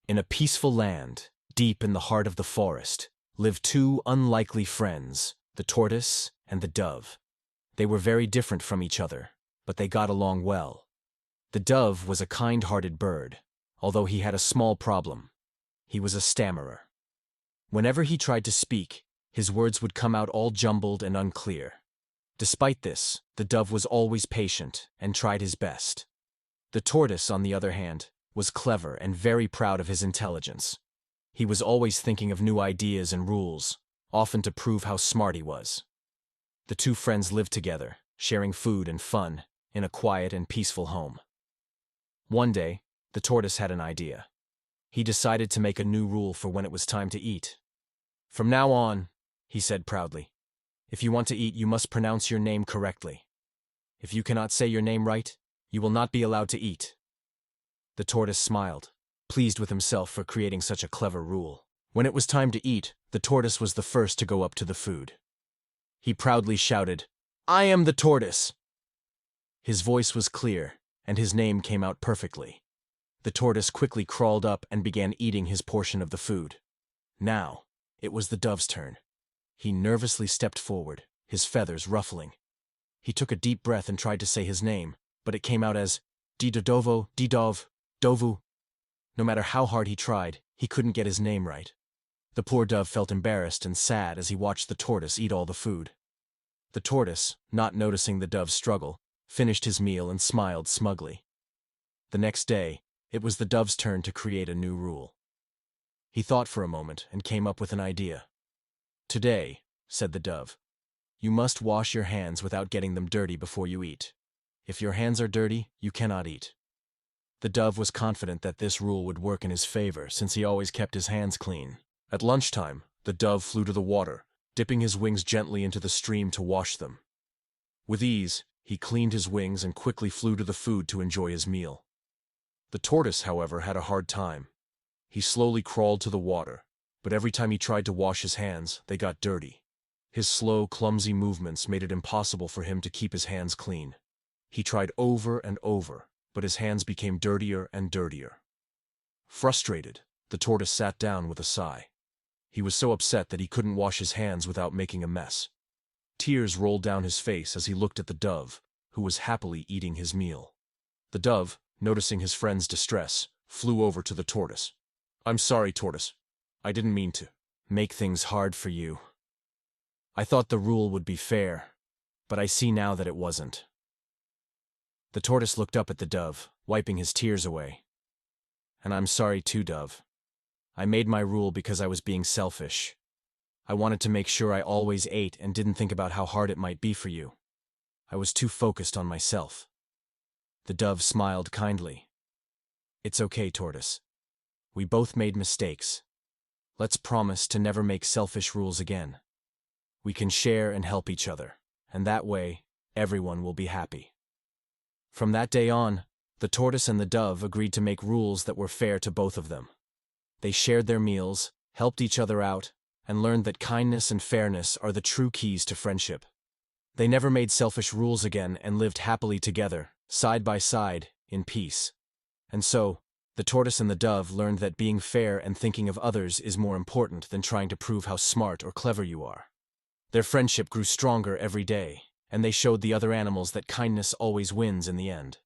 In a peaceful land, deep in the heart of the forest, lived two unlikely friends, the tortoise and the dove. They were very different from each other, but they got along well. The dove was a kind-hearted bird, although he had a small problem. He was a stammerer. Whenever he tried to speak, his words would come out all jumbled and unclear. Despite this, the dove was always patient and tried his best. The tortoise, on the other hand, was clever and very proud of his intelligence. He was always thinking of new ideas and rules, often to prove how smart he was. The two friends lived together, sharing food and fun, in a quiet and peaceful home. One day, the tortoise had an idea. He decided to make a new rule for when it was time to eat. "From now on," he said proudly, "if you want to eat, you must pronounce your name correctly. If you cannot say your name right, you will not be allowed to eat." The tortoise smiled, pleased with himself for creating such a clever rule. When it was time to eat, the tortoise was the first to go up to the food. He proudly shouted, "I am the tortoise!" His voice was clear, and his name came out perfectly. The tortoise quickly crawled up and began eating his portion of the food. Now, it was the dove's turn. He nervously stepped forward, his feathers ruffling. He took a deep breath and tried to say his name, but it came out as Didodovo, Didov, Dovu. No matter how hard he tried, he couldn't get his name right. The poor dove felt embarrassed and sad as he watched the tortoise eat all the food. The tortoise, not noticing the dove's struggle, finished his meal and smiled smugly. The next day, it was the dove's turn to create a new rule. He thought for a moment and came up with an idea. "Today," said the dove, "you must wash your hands without getting them dirty before you eat. If your hands are dirty, you cannot eat." The dove was confident that this rule would work in his favor since he always kept his hands clean. At lunchtime, the dove flew to the water, dipping his wings gently into the stream to wash them. With ease, he cleaned his wings and quickly flew to the food to enjoy his meal. The tortoise, however, had a hard time. He slowly crawled to the water, but every time he tried to wash his hands, they got dirty. His slow, clumsy movements made it impossible for him to keep his hands clean. He tried over and over, but his hands became dirtier and dirtier. Frustrated, the tortoise sat down with a sigh. He was so upset that he couldn't wash his hands without making a mess. Tears rolled down his face as he looked at the dove, who was happily eating his meal. The dove, noticing his friend's distress, flew over to the tortoise. "I'm sorry, tortoise. I didn't mean to make things hard for you. I thought the rule would be fair, but I see now that it wasn't." The tortoise looked up at the dove, wiping his tears away. "And I'm sorry too, dove. I made my rule because I was being selfish. I wanted to make sure I always ate and didn't think about how hard it might be for you. I was too focused on myself." The dove smiled kindly. "It's okay, tortoise. We both made mistakes. Let's promise to never make selfish rules again. We can share and help each other, and that way, everyone will be happy." From that day on, the tortoise and the dove agreed to make rules that were fair to both of them. They shared their meals, helped each other out, and learned that kindness and fairness are the true keys to friendship. They never made selfish rules again and lived happily together, side by side, in peace. And so, the tortoise and the dove learned that being fair and thinking of others is more important than trying to prove how smart or clever you are. Their friendship grew stronger every day, and they showed the other animals that kindness always wins in the end.